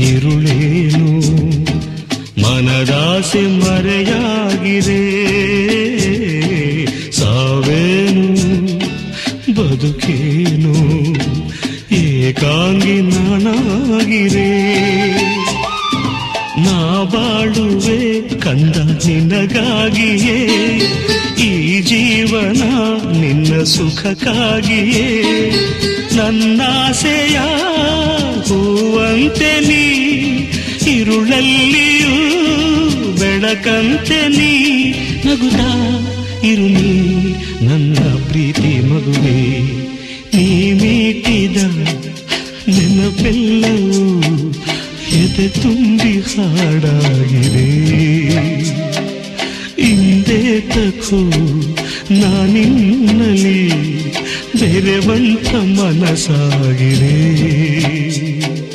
ഇരുളೇನು ಮನದಾಸೆ ಮರೆಯಾಗಿದೆ ಸಾವೇನು ಬದುಕೇನು ಏಕಾಂಗಿ ನಾನಾಗಿರೆ ನಾ ಬಾಳುವೆ ಕಂದ ನಿನಗಾಗಿಯೇ ಈ ಜೀವನ ನಿನ್ನ ಸುಖಕ್ಕಾಗಿಯೇ ನನ್ನಾಸೆಯ ಹೂವಂತೆ ನೀ ഇരുളಲ್ಲಿಯೂ ಬೆಳಕಂತೆ ನೀ ನಗುತ್ತಾ ಇರು ನೀ ನನ್ನ ಪ್ರೀತಿ ಮಗುವೆ ನೀ ಮೀಟಿದ ನೆನಪೆಲ್ಲವೂ ಎದೆ ತುಂಬಿ ಹಾಡಾಗಿದೆ ಹಿಂದೆ ತಕ್ಕೋ ನಾನಿನ್ನಲಿ ಬೆರೆವಂತ ಮನಸ್ಸಾಗಿದೆ.